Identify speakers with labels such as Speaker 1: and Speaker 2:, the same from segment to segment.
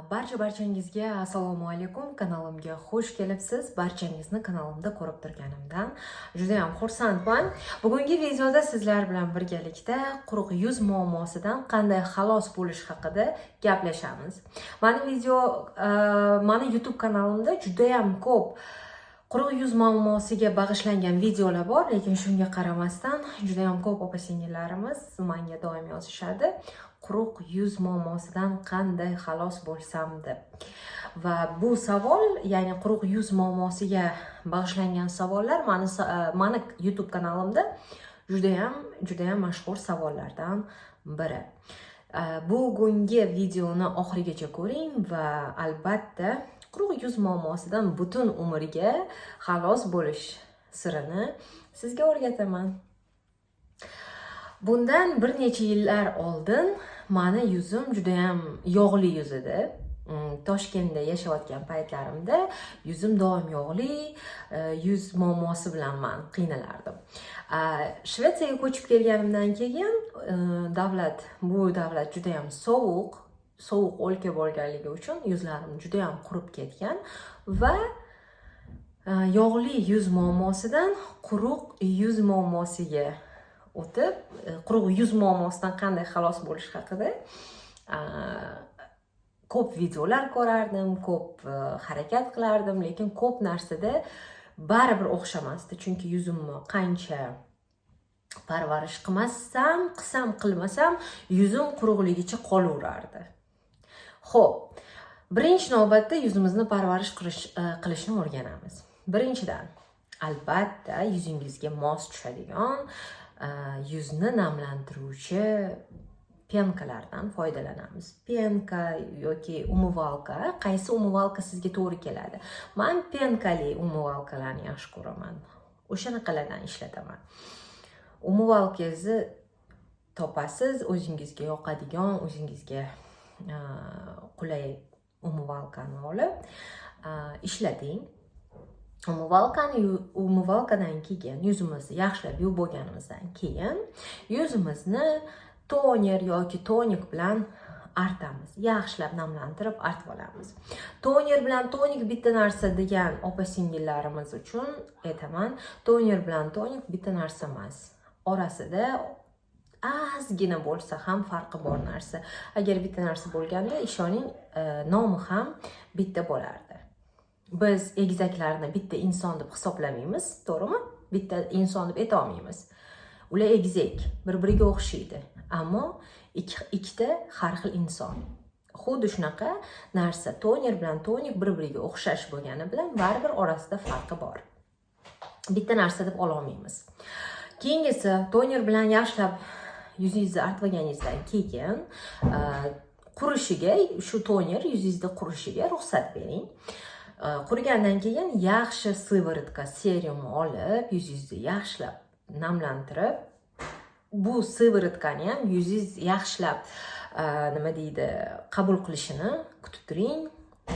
Speaker 1: Barchangizga assalomu alaykum. Kanalimga xush kelibsiz. Barchangizni kanalimda ko'rib turganimdan juda ham xursandman. Bugungi videoda sizlar bilan birgalikda quruq yuz muammosidan qanday xalos bo'lish haqida gaplashamiz. Mani YouTube kanalimda juda ham ko'p quruq yuz muammosiga bag'ishlangan videolar bor, lekin shunga qaramasdan juda ham ko'p opa-singillarimiz menga doim yozishadi. Quruq yuz muammosidan qanday xalos bo'lsam deb. Va bu savol, ya'ni quruq yuz muammosiga bag'ishlangan savollar mani YouTube kanalimda juda ham mashhur savollardan biri. Bugungi videoni oxirigacha ko'ring va albatta quruq yuz muammosidan butun umrga xalos bo'lish sirini sizga o'rgataman. Bundan bir necha yillar oldin mani yuzim juda ham yog'li yuz edi. Toshkentda yashayotgan paytlarimda yuzim doim yog'li, yuz muammosi bilan men qiynalardim. Shvetsiyaga ko'chib kelganimdan keyin bu davlat juda ham sovuq o'lka bo'lganligi uchun yuzlarim juda ham qurib ketgan va yog'li yuz muammosidan quruq yuz muammosiga o'tib, quruq yuz muammosidan qanday xalos bo'lish haqida ko'p videolar ko'rardim, ko'p harakat qilardim, lekin ko'p narsada baribir o'xshamasdi. Chunki yuzimni qancha parvarish qilmasam, yuzim quruqligicha qolaverardi. Xo'p, birinchi navbatda yuzimizni parvarish qilishni o'rganamiz. Birinchidan, albatta yuzingizga mos tushadigan yuzni namlantiruvchi penkalardan foydalanamiz. Penka yoki umivalka, qaysi umivalka sizga to'g'ri keladi? Men penkali umivalkalarni yaxshi ko'raman. O'shanaqalardan ishlataman. Umivalkangizni topasiz, o'zingizga yoqadigan, o'zingizga qulay umivalkani olib ishlating. Umivalkadan keyin yuzimizni yaxshilab yuvib bo'lganimizdan keyin yuzimizni toner yoki tonik bilan artamiz. Yaxshilab namlantirib artib olamiz. Toner bilan tonik bitta narsa degan opa-singillarimiz uchun aytaman, toner bilan tonik bitta narsa emas. Orasida ozgina bo'lsa ham farqi bor narsa. Agar bitta narsa bo'lganda, ishoning, nomi ham bitta bo'lardi. Biz egizaklarni bitta inson deb hisoblamaymiz, to'g'rimi? Bitta inson deb ayta olmaymiz. Ular egizak, bir-biriga o'xshaydi, ammo ikkita har xil inson. Xuddi shunaqa narsa toner bilan tonik bir-biriga o'xshash bo'lgani bilan baribir orasida farqi bor. Bitta narsa deb ola olmaymiz. Keyingisi, toner bilan yaxshilab yuzingizni artib olganingizdan keyin qurishiga, shu toner yuzingizda qurishiga ruxsat bering. Qurigandan keyin yaxshi sivoritka serum olib, yuzingizni yaxshilab namlantirib, bu sivoritkani ham yuzingiz yaxshilab qabul qilishini kutib turing.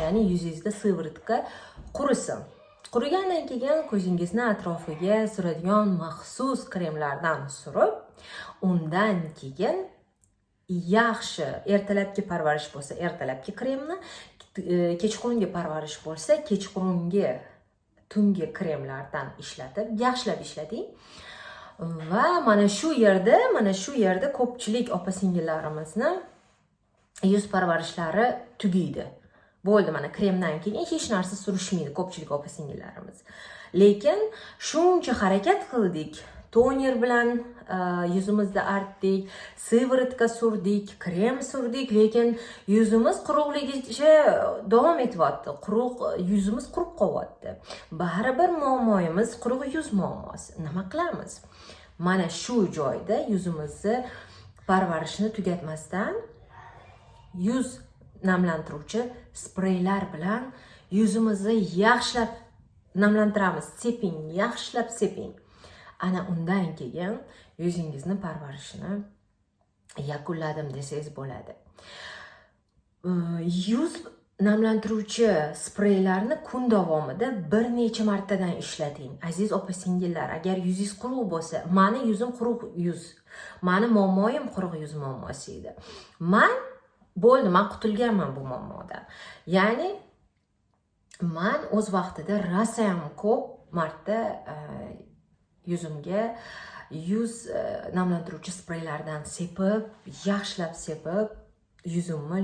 Speaker 1: Ya'ni yuzingizda sivoritka qurisin. Qurigandan keyin ko'zingizni atrofiga suradigan maxsus kremlardan surib, undan keyin yaxshi ertalabki parvarish bo'lsa, ertalabki kremni, kechqurungi parvarish bo'lsa, kechqurungi tungi kremlardan ishlatib, yaxshilab ishlating. Va mana shu yerda ko'pchilik opa-singillarimizni yuz parvarishlari tugaydi. Bo'ldi, mana kremdan keyin hech narsa surishmaydi ko'pchilik opa-singillarimiz. Lekin shuncha harakat qildik, toner bilan yuzimizda artdik, sivoritka surdik, krem surdik, lekin yuzimiz quruqligicha davom etyapti. Yuzimiz qurib qolyapti. Baribir muammoyimiz quruq yuz muammosi. Nima qilamiz? Mana shu joyda yuzimizni parvarishni tugatmasdan yuz namlantiruvchi spreylar bilan yuzimizni yaxshilab namlantiramiz. Yaxshilab seping. Ana undan keyin yuzingizni parvarishini yakunladim desangiz bo'ladi. Yuz namlantiruvchi spreylarni kun davomida bir necha martadan ishlating. Aziz opa-singillar, agar yuzingiz quruq bo'lsa, mani yuzim quruq yuz. Mani muammoyim quruq yuz muammosi edi. Men bo'ldi, men qutulganman bu muammodan. Ya'ni men o'z vaqtida rosayam ko'p marta yuzimga yuz namlantiruvchi spreylardan sepib, yaxshilab sepib, yuzimni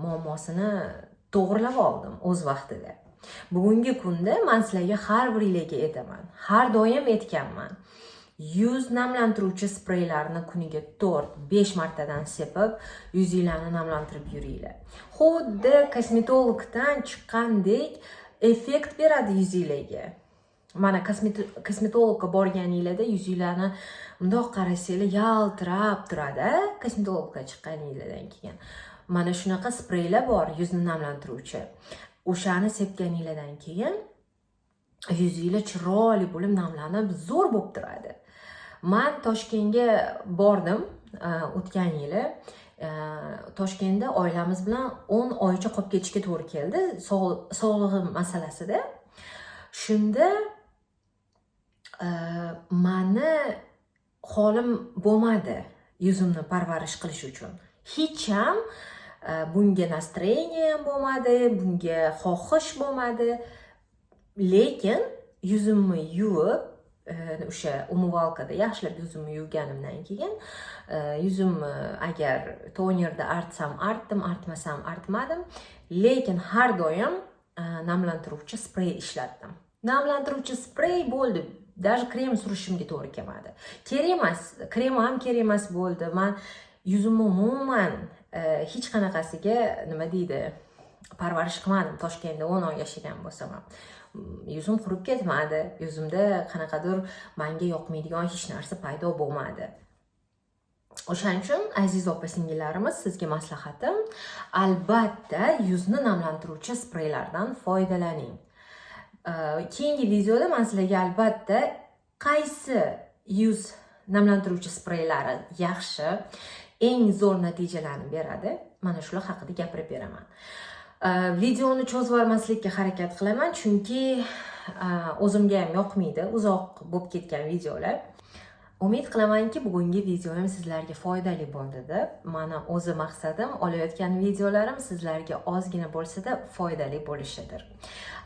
Speaker 1: muammosini to'g'rilab oldim o'z vaqtida. Bugungi kunda men sizlarga har biringlarga aytaman, har doim aytganman. Yuz namlantiruvchi spreylarni kuniga 4-5 martadan sepib, yuzinglarni namlantirib yuringlar. Xuddi kosmetologdan chiqqandek effekt beradi yuzinglarga. Mana kosmetologga borganinglarda yuzinglarni bundoq qarasanglar yaltirab turadi, kosmetologga chiqqaninglardan keyin. Mana shunaqa spreylar bor, yuzni namlantiruvchi. O'shani sepganinglardan keyin yuzinglar chiroyli bo'lib namlanib, zo'r bo'lib turadi. Men Toshkentga bordim o'tgan yili. Toshkentda oilamiz bilan 10 oycha qolib ketishga to'g'ri keldi, sog'lig'im masalasida. Shunda meni holim bo'lmadi yuzimni parvarish qilish uchun. Hech ham bunga настроение bo'lmadi, bunga xohish bo'lmadi. Lekin yuzimni yuvib, o'sha umyvalkada yaxshilab yuzimni yuvganimdan keyin yuzimni agar tonerda artsam artdim, artmasam artmadim, lekin har doim namlantiruvchi sprey ishlatdim. Namlantiruvchi sprey bo'ldi. Даже krem surishimga to'g'ri kelmadi. Kerak emas, krem ham kerak emas bo'ldi. Men yuzimni umuman hech qanaqasiga nima deydi, parvarish qilmadim. Toshkentda 10 oy yashagan bo'lsam ham. Yuzim qurib ketmadi. Yuzimda qanaqadir menga yoqmaydigan hech narsa paydo bo'lmadi. O'shaning uchun aziz opa-singillarimiz, sizga maslahatim, albatta yuzni namlantiruvchi spreylardan foydalaning. Keyingi videoda men sizlarga albatta qaysi yuz namlantiruvchi spreylari yaxshi, eng zo'r natijalarni beradi, mana shular haqida gapirib beraman. Videoni cho'zib olmaslikka harakat qilaman, chunki o'zimga ham yoqmaydi uzoq bo'lib ketgan videolar. Umid qilamanki, bugungi videoim sizlarga foydali bo'ldi deb. Mana o'zi maqsadim, olayotgan videolarim sizlarga ozgina bo'lsa-da foydali bo'lishidir.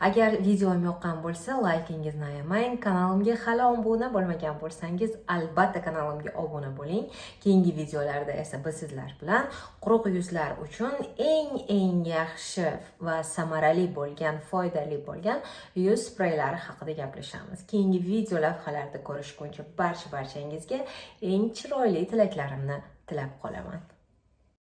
Speaker 1: Agar videom yoqqan bo'lsa, like'ingizni ayamang. Kanalimga hali obuna bo'lmagan bo'lsangiz, albatta kanalimga obuna bo'ling. Keyingi videolarda esa biz sizlar bilan quruq yuzlar uchun eng yaxshi va samarali bo'lgan, foydali bo'lgan yuz spreylari haqida gaplashamiz. Keyingi video lavhalarda ko'rishguncha barchangizga eng chiroyli tilaklarimni tilab qolaman.